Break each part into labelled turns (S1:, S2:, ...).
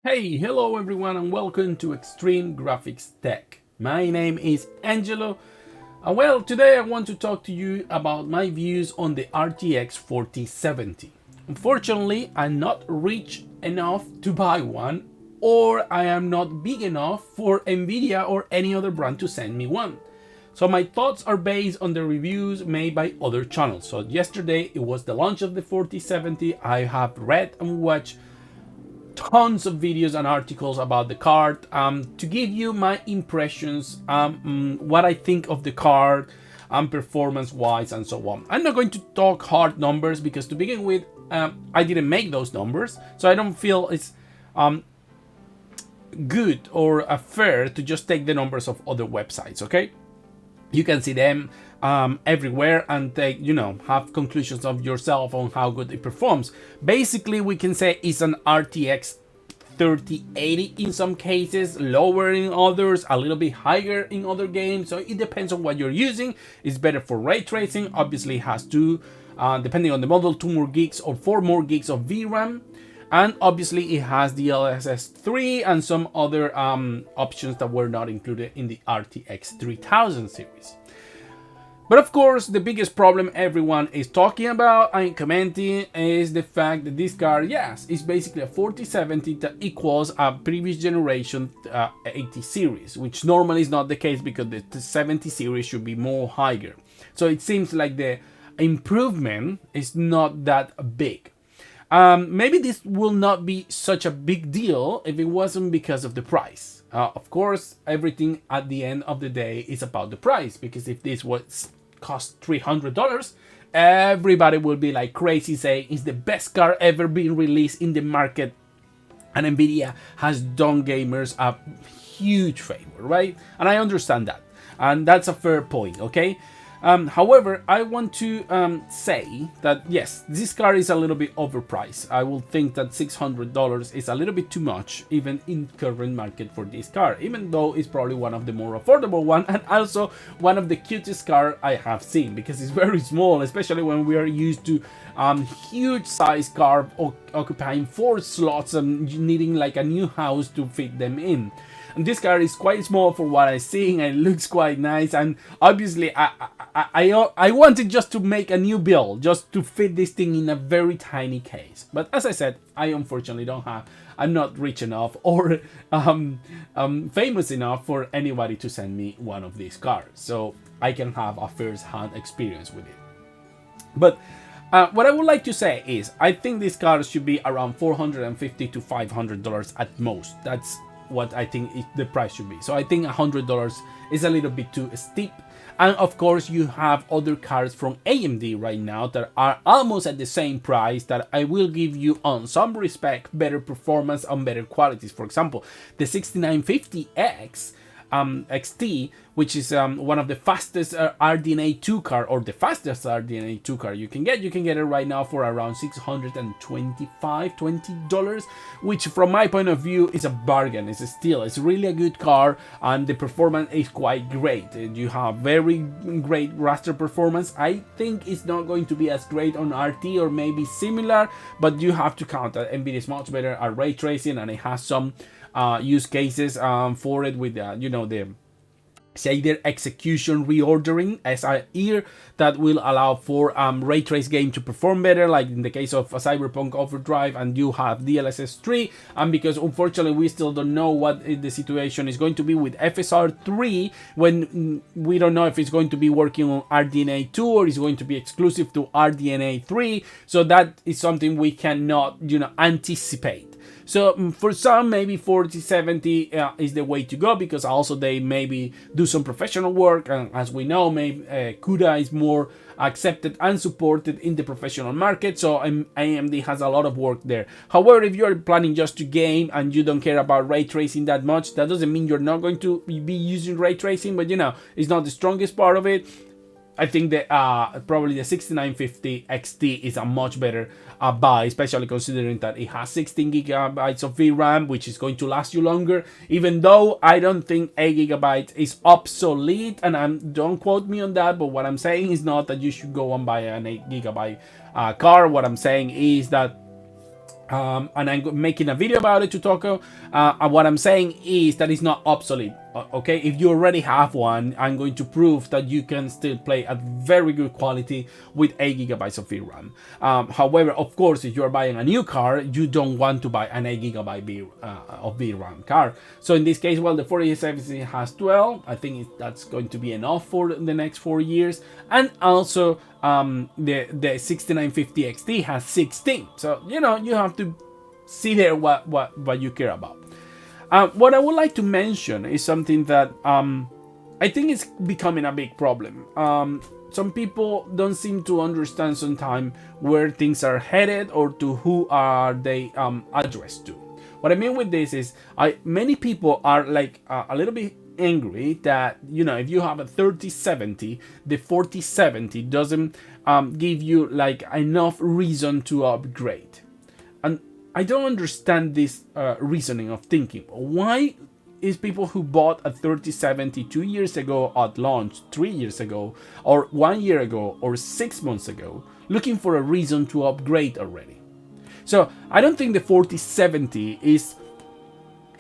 S1: Hello everyone, and welcome to Extreme Graphics Tech. My name is Angelo, and today I want to talk to you about my views on the RTX 4070. Unfortunately, I'm not rich enough to buy one, or I am not big enough for Nvidia or any other brand to send me one. So my thoughts are based on the reviews made by other channels. So yesterday it was the launch of the 4070. I have read and watched tons of videos and articles about the card to give you my impressions, what I think of the card, performance wise, and so on. I'm not going to talk hard numbers because, to begin with, I didn't make those numbers, so I don't feel it's good or fair to just take the numbers of other websites. Okay, you can see them everywhere and take, have conclusions of yourself on how good it performs. Basically, we can say it's an RTX 3080 in some cases, lower in others, a little bit higher in other games. So it depends on what you're using. It's better for ray tracing. Obviously, it has two, depending on the model, 2 more gigs or 4 more gigs of VRAM. And obviously it has the DLSS 3 and some other options that were not included in the RTX 3000 series. But of course, the biggest problem everyone is talking about and commenting is the fact that this card, yes, is basically a 4070 that equals a previous generation 80 series, which normally is not the case because the 70 series should be more higher. So it seems like the improvement is not that big. Maybe this will not be such a big deal if it wasn't because of the price. Of course, everything at the end of the day is about the price, because if this was cost $300, everybody will be like crazy saying it's the best car ever been released in the market, and Nvidia has done gamers a huge favor, right? And I understand that, and that's a fair point, okay? However, I want to say that yes, this car is a little bit overpriced. I will think that $600 is a little bit too much, even in current market for this car, even though it's probably one of the more affordable one, and also one of the cutest car I have seen, because it's very small, especially when we are used to huge size car occupying 4 slots and needing like a new house to fit them in. And this car is quite small for what I'm seeing, and it looks quite nice. And obviously, I wanted just to make a new build, just to fit this thing in a very tiny case. But as I said, I unfortunately don't have. I'm not rich enough or famous enough for anybody to send me one of these cars, so I can have a first-hand experience with it. But what I would like to say is, I think this car should be around $450 to $500 at most. That's what I think the price should be. So I think $100 is a little bit too steep. And of course, you have other cars from AMD right now that are almost at the same price, that I will give you, on some respect, better performance and better qualities. For example, the 6950X XT, which is one of the fastest RDNA 2 car, or the fastest RDNA 2 car you can get. You can get it right now for around $620, which from my point of view is a bargain. It's a steal. It's really a good car, and the performance is quite great. You have very great raster performance. I think it's not going to be as great on RT, or maybe similar, but you have to count that NVIDIA is much better at ray tracing, and it has some use cases for it with the shader execution reordering SIR that will allow for ray trace game to perform better, like in the case of Cyberpunk Overdrive. And you have DLSS 3, and because unfortunately we still don't know what the situation is going to be with FSR 3, when we don't know if it's going to be working on RDNA 2 or is going to be exclusive to RDNA 3, so that is something we cannot anticipate. So for some, maybe 4070 is the way to go, because also they maybe do some professional work, and as we know, maybe CUDA is more accepted and supported in the professional market, so AMD has a lot of work there. However, if you're planning just to game and you don't care about ray tracing that much, that doesn't mean you're not going to be using ray tracing, but it's not the strongest part of it. I think that probably the 6950 XT is a much better buy, especially considering that it has 16 gigabytes of VRAM, which is going to last you longer, even though I don't think 8 gigabytes is obsolete, and don't quote me on that, but what I'm saying is not that you should go and buy an 8 gigabyte car. What I'm saying is that and I'm making a video about it to talk. And what I'm saying is that it's not obsolete. Okay, if you already have one, I'm going to prove that you can still play at very good quality with 8 gigabytes of VRAM. However, of course, if you're buying a new car, you don't want to buy an 8 gigabyte of VRAM car. So in this case, well, the 4070 has 12. I think that's going to be enough for the next 4 years. And also, the 6950 XT has 16. So you know, you have to see there what you care about. What I would like to mention is something that I think is becoming a big problem. Some people don't seem to understand sometimes where things are headed or to who are they addressed to. What I mean with this is, many people are like a little bit angry that, you know, if you have a 3070, the 4070 doesn't give you like enough reason to upgrade. And I don't understand this reasoning of thinking. Why is people who bought a 3070 2 years ago at launch, 3 years ago, or 1 year ago, or 6 months ago, looking for a reason to upgrade already? So I don't think the 4070 is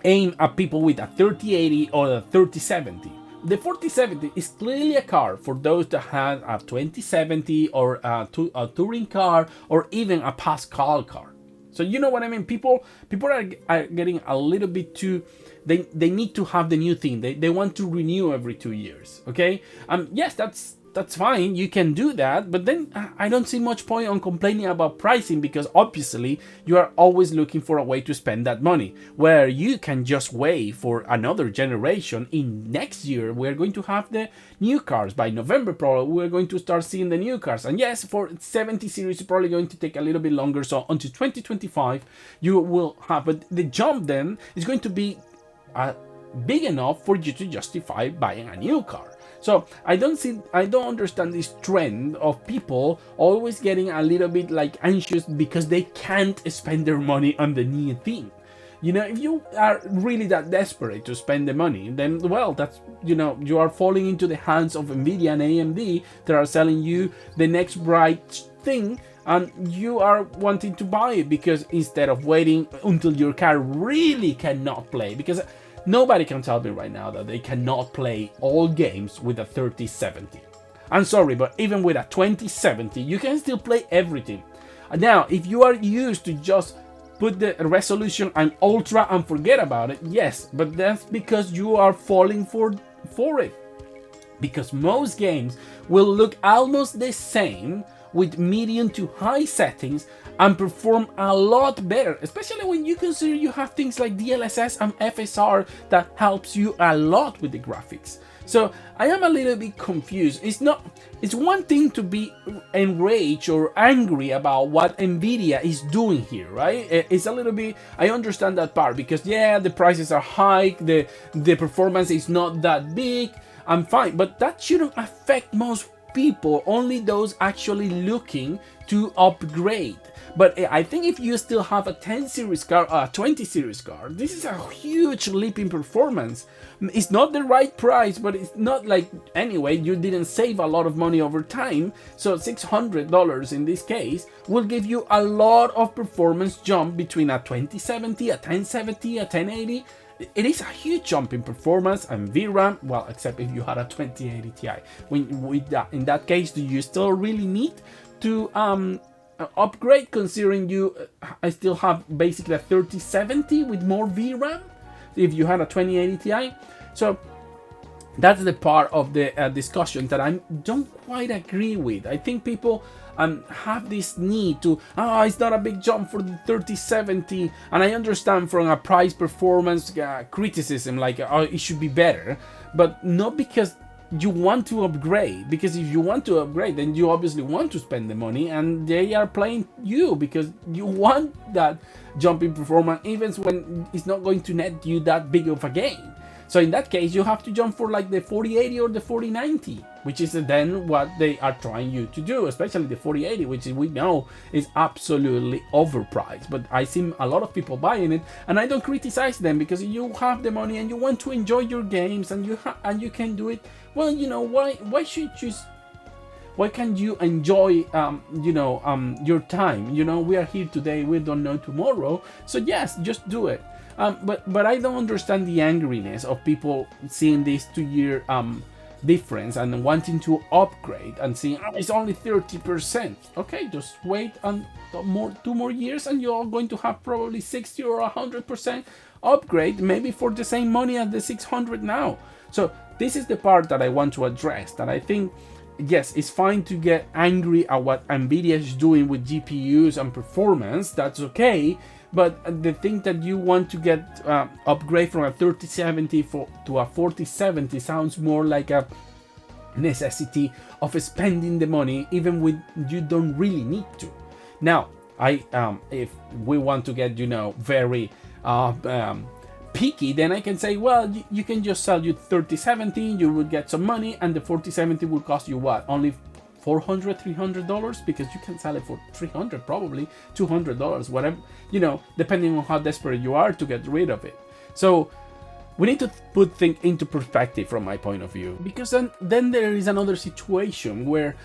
S1: aimed at people with a 3080 or a 3070. The 4070 is clearly a car for those that have a 2070 or a touring car or even a Pascal car. So you know what I mean? People are getting a little bit too. They need to have the new thing. They want to renew every 2 years. Okay. Yes, that's fine. You can do that, but then I don't see much point on complaining about pricing, because obviously you are always looking for a way to spend that money. Where you can just wait for another generation. In next year, we're going to have the new cars. By November, probably we're going to start seeing the new cars. And yes, for 70 series, it's probably going to take a little bit longer. So until 2025, you will have, but the jump then is going to be big enough for you to justify buying a new car. So I don't understand this trend of people always getting a little bit like anxious because they can't spend their money on the new thing. You know, if you are really that desperate to spend the money, then well, that's, you know, you are falling into the hands of Nvidia and AMD that are selling you the next bright thing, and you are wanting to buy it because instead of waiting until your car really cannot play, because nobody can tell me right now that they cannot play all games with a 3070. I'm sorry, but even with a 2070, you can still play everything. Now, if you are used to just put the resolution on ultra and forget about it, yes, but that's because you are falling for it. Because most games will look almost the same with medium to high settings and perform a lot better, especially when you consider you have things like DLSS and FSR that helps you a lot with the graphics. So I am a little bit confused. It's one thing to be enraged or angry about what Nvidia is doing here, right? It's a little bit, I understand that part, because yeah, the prices are high, the performance is not that big, I'm fine, but that shouldn't affect most people, only those actually looking to upgrade. But I think if you still have a 10 series car, a 20 series car, this is a huge leap in performance. It's not the right price, but it's not like, anyway, you didn't save a lot of money over time. So $600 in this case will give you a lot of performance jump between a 2070, a 1070, a 1080. It is a huge jump in performance and VRAM, well, except if you had a 2080 Ti. In that case, do you still really need to upgrade, considering you I still have basically a 3070 with more VRAM if you had a 2080 Ti? So that's the part of the discussion that I don't quite agree with. I think people have this need to, it's not a big jump for the 3070, and I understand from a price performance criticism, like it should be better, but not because you want to upgrade. Because if you want to upgrade, then you obviously want to spend the money, and they are playing you because you want that jump in performance, even when it's not going to net you that big of a gain. So in that case, you have to jump for like the 4080 or the 4090, which is then what they are trying you to do, especially the 4080, which we know is absolutely overpriced. But I see a lot of people buying it, and I don't criticize them, because you have the money and you want to enjoy your games, and you can do it. Well, you know, why should you Why can't you enjoy, your time? We are here today. We don't know tomorrow. So yes, just do it. But I don't understand the angriness of people seeing this 2 year difference and wanting to upgrade and seeing it's only 30%. Okay, just wait and 2 more years and you're going to have probably 60 or 100% upgrade, maybe for the same money as the 600 now. So this is the part that I want to address, that I think, yes, it's fine to get angry at what Nvidia is doing with GPUs and performance. That's okay. But the thing that you want to get upgrade from a 3070 to a 4070 sounds more like a necessity of spending the money, even when you don't really need to. Now, if we want to get very picky, then I can say, well, you can just sell you 3070, you will get some money, and the 4070 will cost you what? Only $400-$300, because you can sell it for $300, probably $200, whatever, depending on how desperate you are to get rid of it. So we need to put things into perspective from my point of view, because then there is another situation where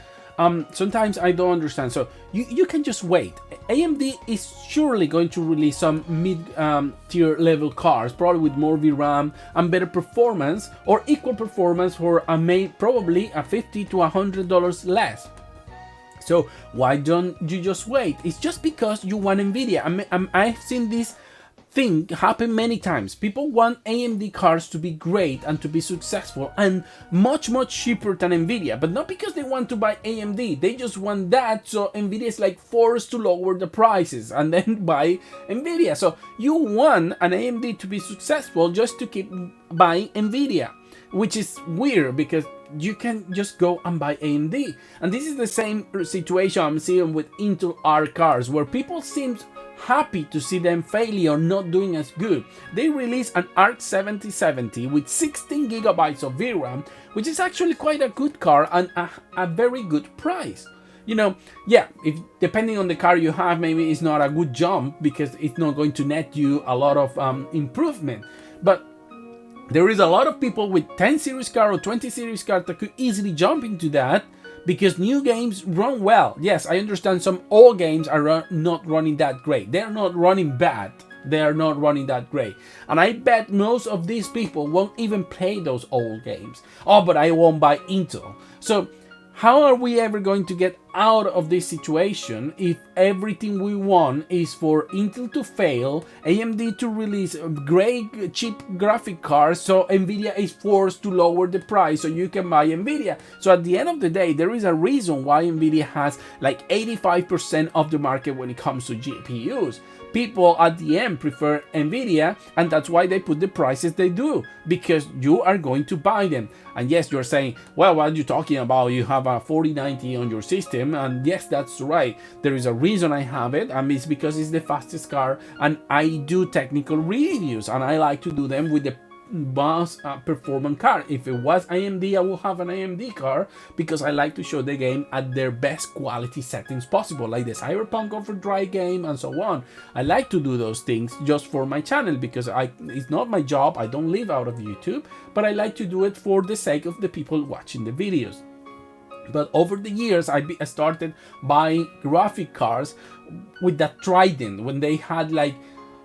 S1: sometimes I don't understand. So you can just wait. AMD is surely going to release some mid-tier level cars, probably with more VRAM and better performance, or equal performance for probably a $50 to $100 less. So why don't you just wait? It's just because you want Nvidia. I've seen this thing happen many times. People want AMD cars to be great and to be successful and much cheaper than Nvidia, but not because they want to buy AMD. They just want that, so Nvidia is like forced to lower the prices and then buy Nvidia. So you want an AMD to be successful just to keep buying Nvidia, which is weird because you can just go and buy AMD. And this is the same situation I'm seeing with Intel Arc cars, where people seem happy to see them failing or not doing as good. They released an Arc 7070 with 16 gigabytes of VRAM, which is actually quite a good car and a very good price. If depending on the car you have, maybe it's not a good jump because it's not going to net you a lot of improvement. But there is a lot of people with 10 series car or 20 series car that could easily jump into that, because new games run well. Yes, I understand some old games are not running that great. They're not running bad. They are not running that great. And I bet most of these people won't even play those old games. Oh, but I won't buy Intel. So how are we ever going to get out of this situation if everything we want is for Intel to fail, AMD to release great cheap graphic cards, so Nvidia is forced to lower the price so you can buy Nvidia? So at the end of the day, there is a reason why Nvidia has like 85% of the market when it comes to GPUs. People at the end prefer Nvidia, and that's why they put the prices they do, because you are going to buy them. And yes, you're saying, well, what are you talking about? You have a 4090 on your system, and yes, that's right. There is a reason I have it, and it's because it's the fastest car, and I do technical reviews, and I like to do them with the most performant car. If it was AMD, I would have an AMD car, because I like to show the game at their best quality settings possible, like the Cyberpunk Overdrive game and so on. I like to do those things just for my channel, because it's not my job. I don't live out of YouTube, but I like to do it for the sake of the people watching the videos. But over the years, I started buying graphic cards with that Trident when they had like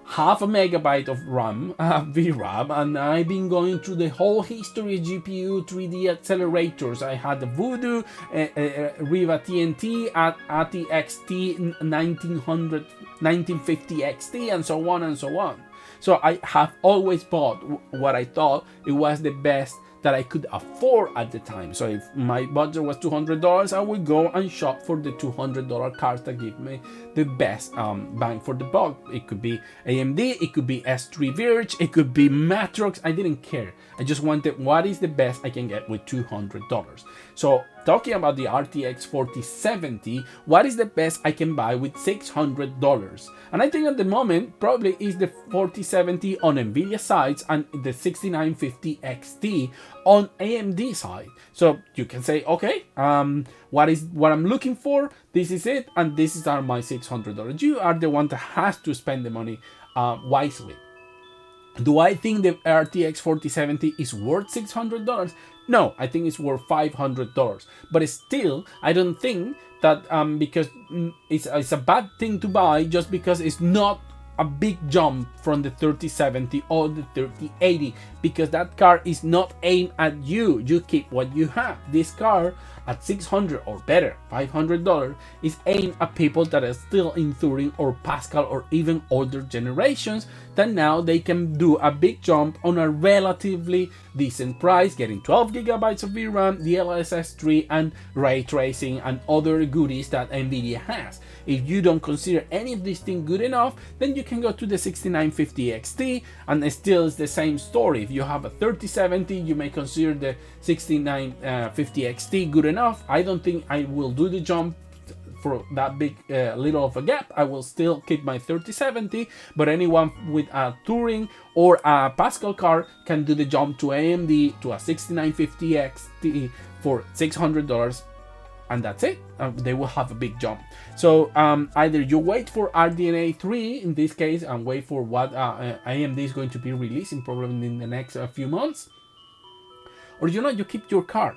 S1: half a megabyte of RAM, VRAM, and I've been going through the whole history of GPU 3D accelerators. I had the Voodoo, Riva TNT, ATI XT 1950 XT, and so on and so on. So I have always bought what I thought it was the best that I could afford at the time. So if my budget was $200, I would go and shop for the $200 cards that give me the best bang for the buck. It could be AMD, it could be S3 Verge, it could be Matrox. I didn't care. I just wanted what is the best I can get with $200. So talking about the RTX 4070, what is the best I can buy with $600? And I think at the moment probably is the 4070 on Nvidia sides and the 6950 XT on AMD side. So you can say, okay, what I'm looking for, this is it, and this are my $600. You are the one that has to spend the money wisely. Do I think the RTX 4070 is worth $600? No, I think it's worth $500. But still, I don't think that because it's a bad thing to buy just because it's not a big jump from the 3070 or the 3080, because that car is not aimed at you. You keep what you have. This car at $600 or better, $500, is aimed at people that are still in Turing or Pascal or even older generations, that now they can do a big jump on a relatively decent price, getting 12 gigabytes of VRAM, DLSS 3, and ray tracing and other goodies that Nvidia has. If you don't consider any of these things good enough, then you can go to the 6950 XT, and it still is the same story. If you have a 3070, you may consider the 6950 XT good enough. I don't think I will do the jump for that big little of a gap. I will still keep my 3070, but anyone with a Turing or a Pascal car can do the jump to AMD to a 6950 XT for $600, and that's it. They will have a big jump. So either you wait for RDNA 3 in this case and wait for what AMD is going to be releasing probably in the next few months, or you keep your card.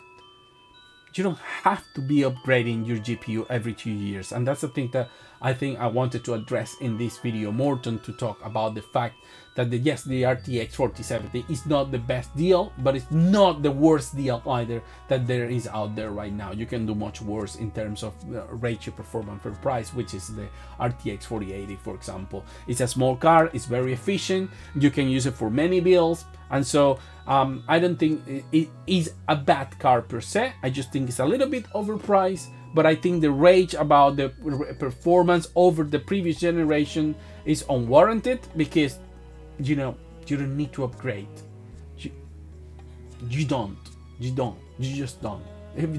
S1: You don't have to be upgrading your GPU every 2 years. And that's the thing that I think I wanted to address in this video more than to talk about the fact that the RTX 4070 is not the best deal, but it's not the worst deal either that there is out there right now. You can do much worse in terms of ratio performance per price, which is the RTX 4080, for example. It's a small car, it's very efficient, you can use it for many builds, and so I don't think it is a bad car per se. I just think it's a little bit overpriced, but I think the rage about the performance over the previous generation is unwarranted, because you don't need to upgrade. You just don't. If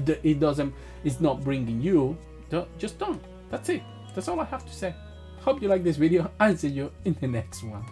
S1: it's not bringing you, just don't. That's it. That's all I have to say. Hope you like this video, and see you in the next one.